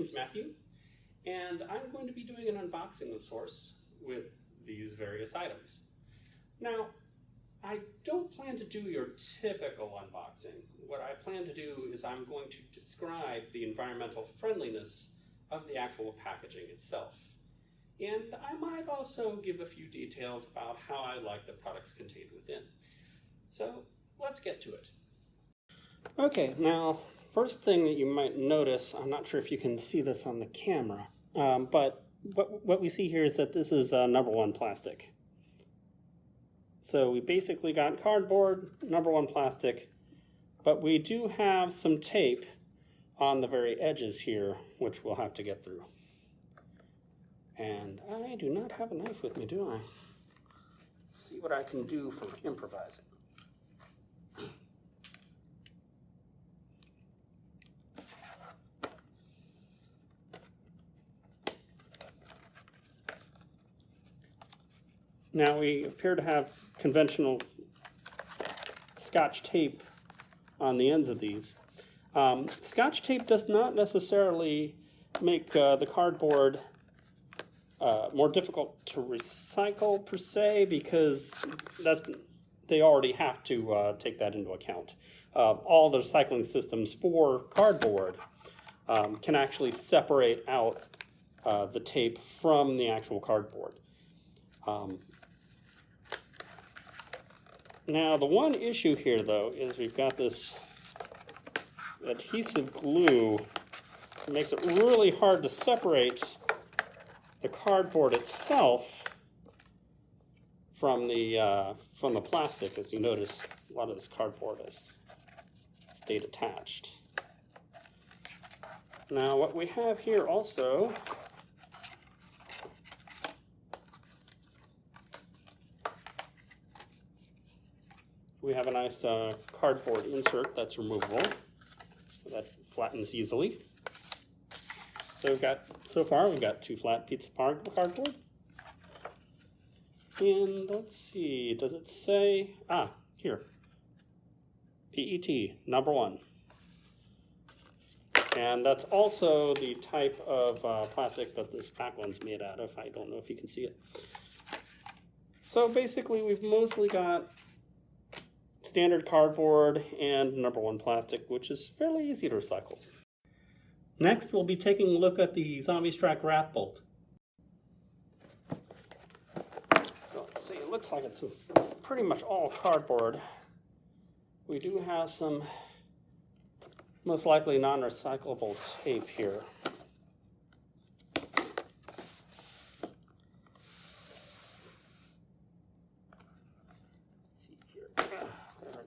name's Matthew, and I'm going to be doing an unboxing of Source with these various items. Now, I don't plan to do your typical unboxing. What I plan to do is I'm going to describe the environmental friendliness of the actual packaging itself. And I might also give a few details about how I like the products contained within. So let's get to it. Okay, now first thing that you might notice, I'm not sure if you can see this on the camera, but what we see here is that this is #1 plastic. So we basically got cardboard, #1 plastic, but we do have some tape on the very edges here, which we'll have to get through. And I do not have a knife with me, do I? Let's see what I can do for improvising. Now we appear to have conventional Scotch tape on the ends of these. Scotch tape does not necessarily make the cardboard more difficult to recycle per se, because they already have to take that into account. All the recycling systems for cardboard can actually separate out the tape from the actual cardboard. Now, the one issue here, though, is we've got this adhesive glue that makes it really hard to separate the cardboard itself from the plastic. As you notice, a lot of this cardboard has stayed attached. Now, what we have here also we have a nice cardboard insert that's removable. That flattens easily. So so far we've got 2 flat pieces of cardboard. And let's see, does it say, here, PET, #1. And that's also the type of plastic that this back one's made out of. I don't know if you can see it. So basically we've mostly got standard cardboard and #1 plastic, which is fairly easy to recycle. Next, we'll be taking a look at the Accustrike Wrathbolt. So let's see, it looks like it's pretty much all cardboard. We do have some most likely non-recyclable tape here.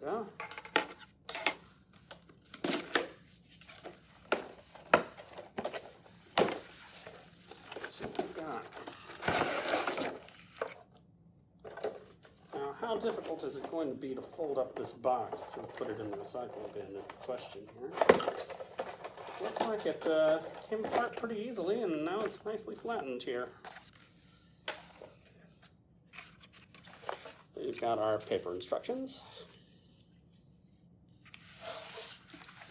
Go. Let's see what we've got. Now, how difficult is it going to be to fold up this box to put it in the recycle bin is the question here. Looks like it came apart pretty easily, and now it's nicely flattened here. We've got our paper instructions.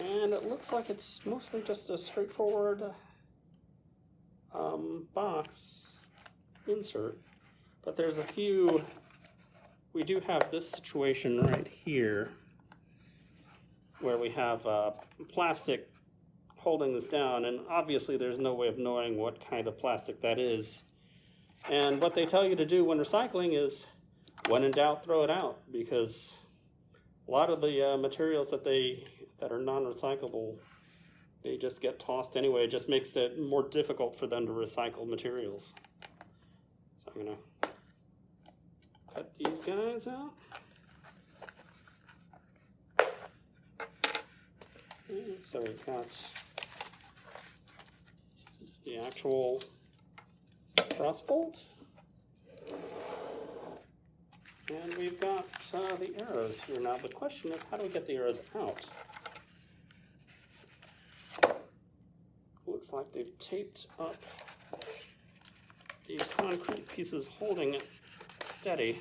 And it looks like it's mostly just a straightforward box insert. But there's a few, we do have this situation right here where we have plastic holding this down, and obviously there's no way of knowing what kind of plastic that is. And what they tell you to do when recycling is, when in doubt, throw it out, because a lot of the materials that are non-recyclable, they just get tossed anyway. It just makes it more difficult for them to recycle materials. So I'm going to cut these guys out. Okay, so we've got the actual crossbolt. And we've got the arrows here. Now the question is, how do we get the arrows out? Looks like they've taped up these concrete pieces holding it steady.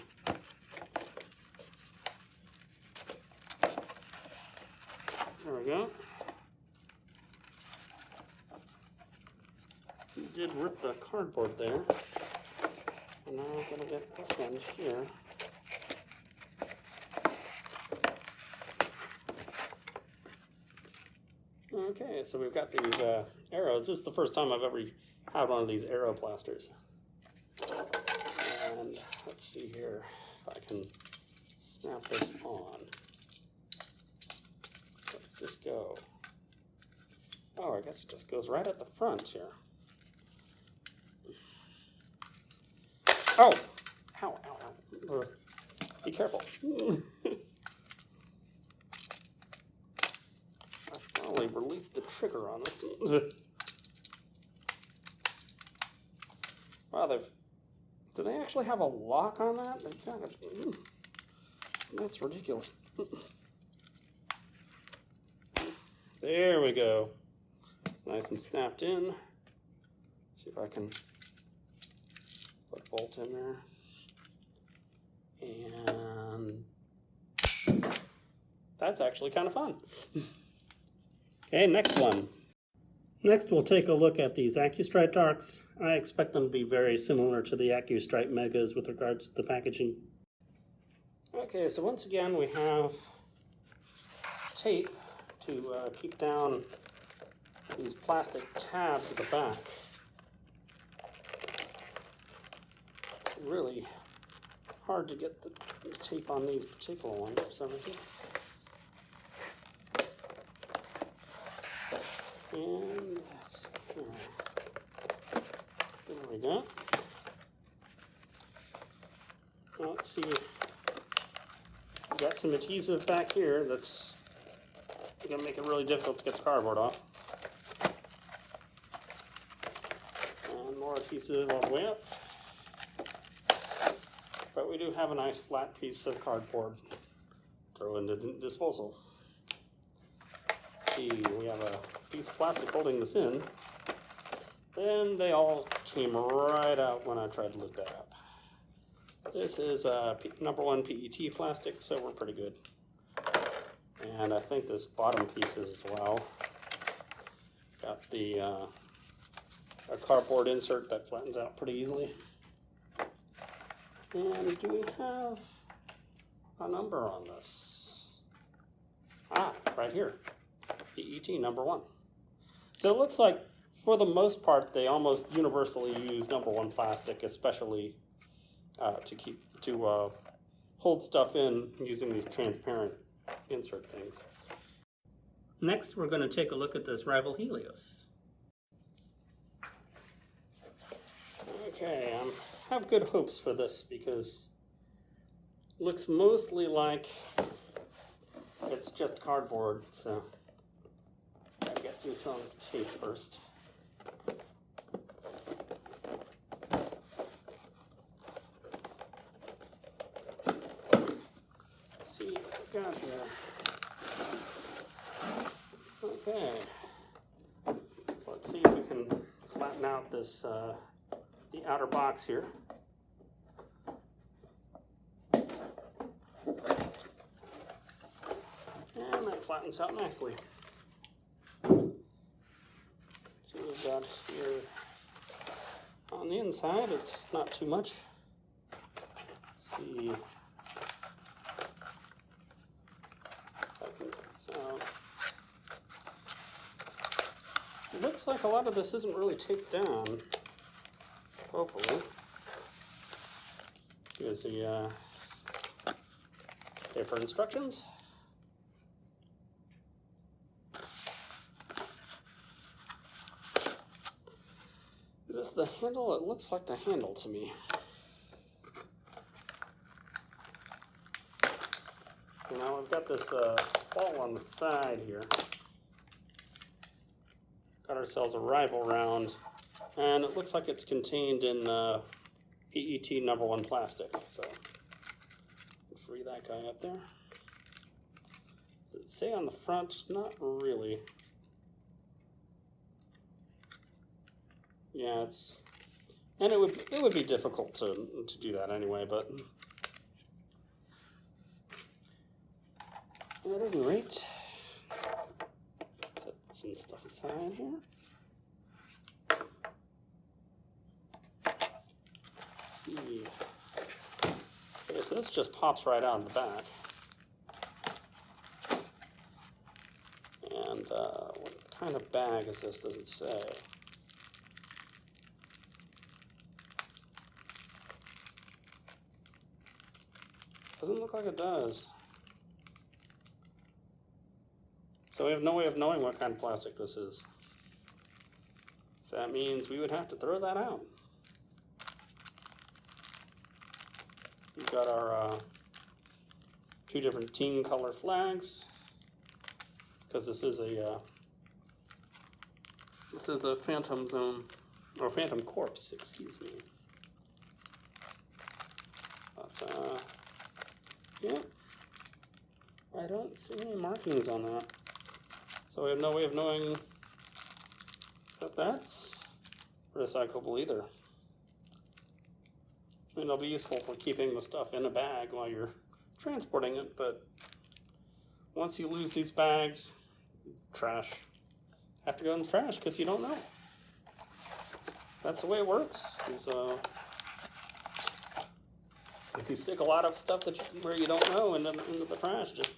There we go. did rip the cardboard there. And now I'm gonna get this one here. Okay, so we've got these arrows. This is the first time I've ever had one of these arrow plasters. And let's see here if I can snap this on. Where does this go? Oh, I guess it just goes right at the front here. Oh! Ow, ow, ow. Be careful. I should probably release the trigger on this. Wow, do they actually have a lock on that? They kind of... that's ridiculous. There we go. It's nice and snapped in. See if I can put a bolt in there. And that's actually kind of fun. Okay, next one. Next we'll take a look at these Accustrike Darts. I expect them to be very similar to the Accustrike Megas with regards to the packaging. Okay, so once again we have tape to keep down these plastic tabs at the back. It's really hard to get the tape on these particular ones for some reason. And that's here. There we go. Now let's see. We've got some adhesive back here that's going to make it really difficult to get the cardboard off. And more adhesive all the way up. But we do have a nice flat piece of cardboard to throw into disposal. Let's see, we have a piece of plastic holding this in. Then they all came right out when I tried to lift that up. This is #1 PET plastic, so we're pretty good. And I think this bottom piece is as well. Got the a cardboard insert that flattens out pretty easily. And do we have a number on this? Ah, right here. PET #1. So it looks like, for the most part, they almost universally use #1 plastic, especially to hold stuff in using these transparent insert things. Next, we're going to take a look at this rival Helios. Okay, I have good hopes for this because it looks mostly like it's just cardboard, so gotta get through some of this tape first. Let's see what we've got here. Okay, so let's see if we can flatten out this the outer box here. And that flattens out nicely. See what we've got here on the inside. It's not too much. Let's see if I can get this out. It looks like a lot of this isn't really taped down. Hopefully. Here's the paper instructions. Is this the handle? It looks like the handle to me. You know, we've got this ball on the side here. Got ourselves a rival round. And it looks like it's contained in PET #1 plastic, so free that guy up there. Does it say on the front? Not really. Yeah, it's, and it would be difficult to do that anyway, but at any rate, set some stuff aside here. see. Okay, so this just pops right out of the back. And what kind of bag is this, does it say? Doesn't look like it does. So we have no way of knowing what kind of plastic this is. So that means we would have to throw that out. We've got our two different team color flags, because this is a Phantom Zone, or Phantom Corpse, excuse me. But yeah, I don't see any markings on that, so we have no way of knowing that that's recyclable either. I mean, it'll be useful for keeping the stuff in a bag while you're transporting it, but once you lose these bags, trash. Have to go in the trash because you don't know. That's the way it works. If you stick a lot of stuff where you don't know into the trash, it's just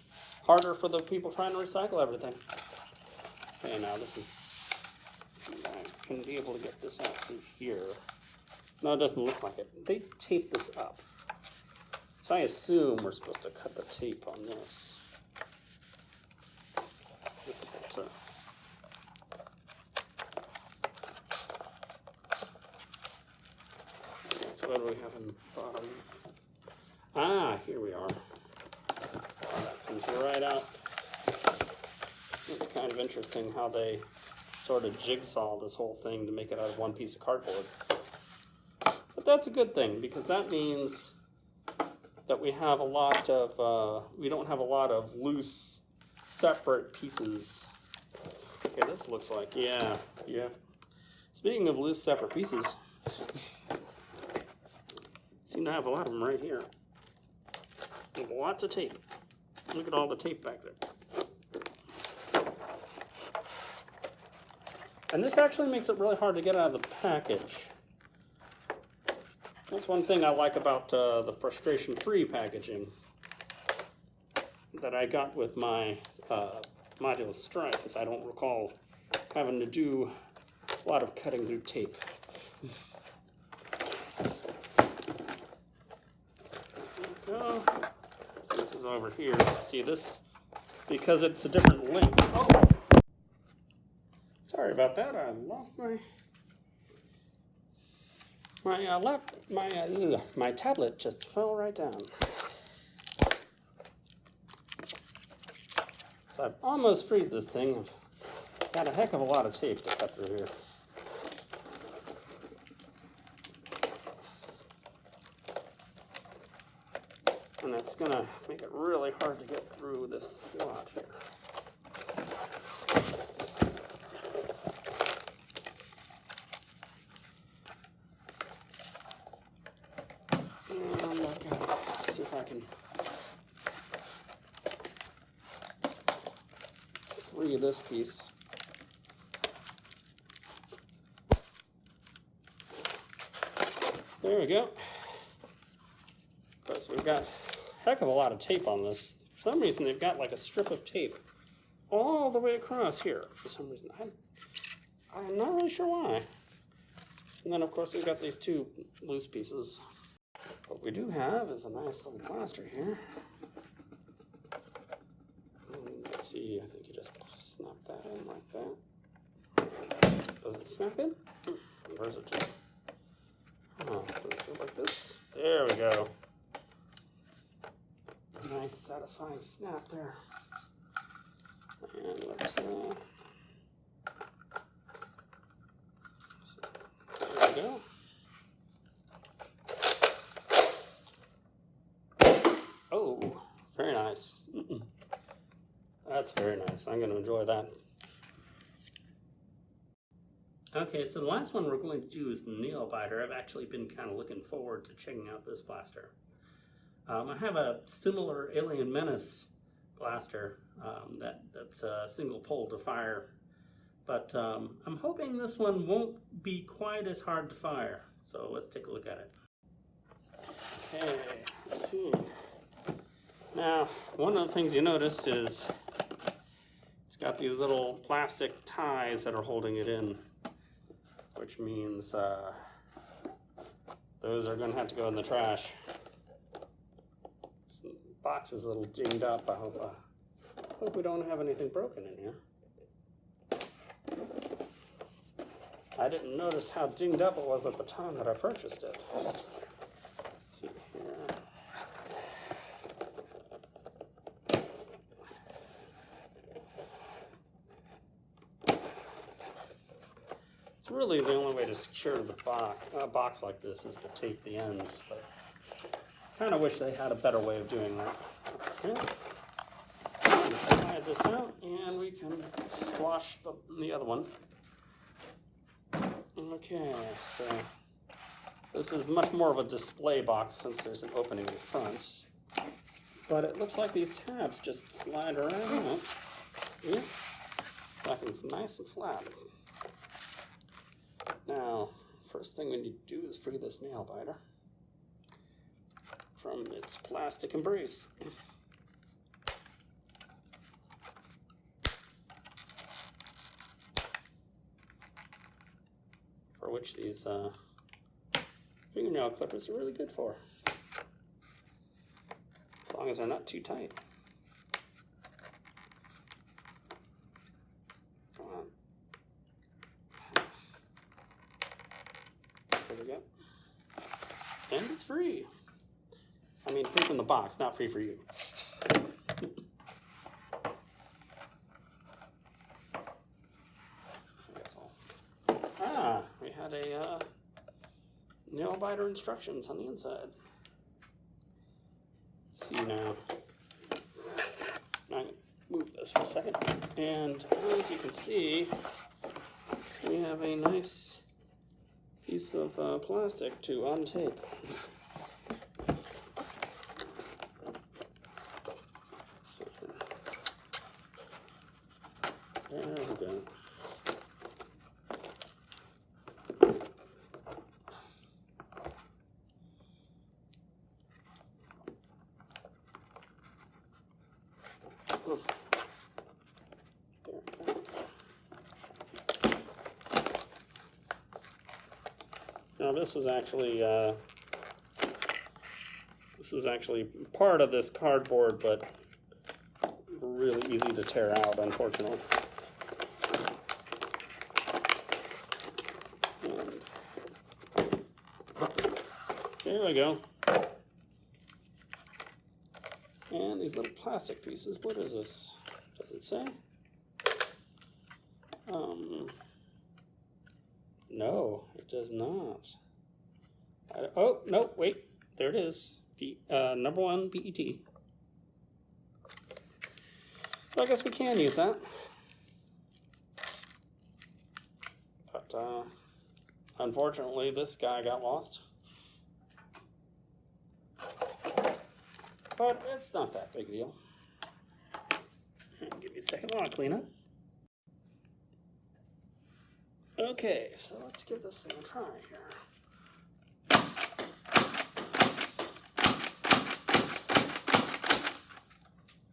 harder for the people trying to recycle everything. Okay, now this is, I can be able to get this out through here. No, it doesn't look like it. They taped this up. So I assume we're supposed to cut the tape on this. It's difficult to... So what do we have in the bottom? Ah, here we are. Oh, that comes right out. It's kind of interesting how they sort of jigsaw this whole thing to make it out of one piece of cardboard. But that's a good thing, because that means that we have a lot of, we don't have a lot of loose, separate pieces. Okay, this looks like, yeah. Speaking of loose, separate pieces, seem to have a lot of them right here. With lots of tape. Look at all the tape back there. And this actually makes it really hard to get out of the package. That's one thing I like about the frustration-free packaging that I got with my modular strike, is I don't recall having to do a lot of cutting through tape. There we go. So this is over here. See this, because it's a different length. Oh, sorry about that. I lost my tablet just fell right down. So I've almost freed this thing. I've got a heck of a lot of tape to cut through here. And it's gonna make it really hard to get through this slot here. See if I can free this piece. There we go. Of course, we've got a heck of a lot of tape on this. For some reason, they've got like a strip of tape all the way across here. For some reason, I'm not really sure why. And then, of course, we've got these two loose pieces. What we do have is a nice little plaster here. Let's see, I think you just snap that in like that. Does it snap in? Or is it just... Oh, does it go like this? There we go. Nice, satisfying snap there. And let's... there we go. Oh, very nice. That's very nice. I'm going to enjoy that. Okay, so the last one we're going to do is the Nailbiter. I've actually been kind of looking forward to checking out this blaster. I have a similar Alien Menace blaster that's a single pull to fire, but I'm hoping this one won't be quite as hard to fire. So let's take a look at it. Okay, let's see. Now, one of the things you notice is it's got these little plastic ties that are holding it in, which means those are going to have to go in the trash. This box is a little dinged up. I hope we don't have anything broken in here. I didn't notice how dinged up it was at the time that I purchased it. Let's see here. It's really the only way to secure the box like this is to tape the ends, but I kind of wish they had a better way of doing that. Okay. Slide this out and we can squash the other one. Okay, so this is much more of a display box since there's an opening in front. But it looks like these tabs just slide around. Yeah, looking nice and flat. Now, first thing we need to do is free this Nailbiter from its plastic embrace. For which these fingernail clippers are really good for, as long as they're not too tight. Come on. There we go. And it's free. I mean, free from the box, not free for you. We had a Nailbiter instructions on the inside. Let's see now. I'm going to move this for a second. And as you can see, we have a nice piece of plastic to untape. There we go. Now this was actually part of this cardboard, but really easy to tear out, unfortunately. And there we go. And these little plastic pieces, what is this? Does it say? No, it does not. Oh, no, wait. There it is. Number 1 PET. So I guess we can use that. But unfortunately, this guy got lost. But it's not that big a deal. Give me a second while I clean up. Okay, so let's give this thing a try here.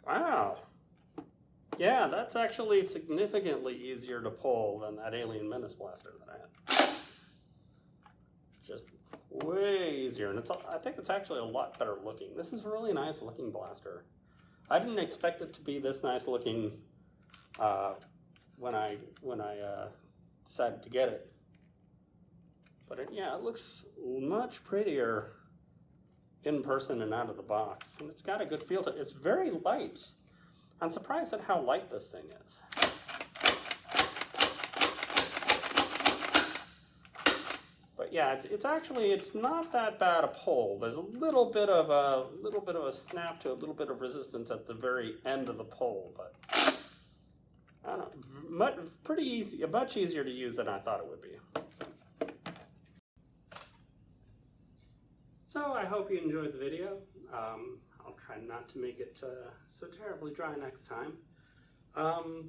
Wow. Yeah, that's actually significantly easier to pull than that Alien Menace blaster that I had. Just way easier, and I think it's actually a lot better looking. This is a really nice looking blaster. I didn't expect it to be this nice looking when I decided to get it. But yeah, it looks much prettier in person and out of the box. And it's got a good feel to it. It's very light. I'm surprised at how light this thing is. But yeah, it's not that bad a pull. There's a little bit of a snap to a little bit of resistance at the very end of the pull, but I don't know, pretty easy, much easier to use than I thought it would be. So I hope you enjoyed the video. I'll try not to make it so terribly dry next time.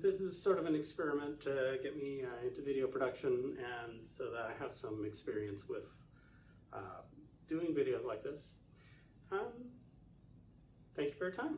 This is sort of an experiment to get me into video production, and so that I have some experience with doing videos like this. Thank you for your time.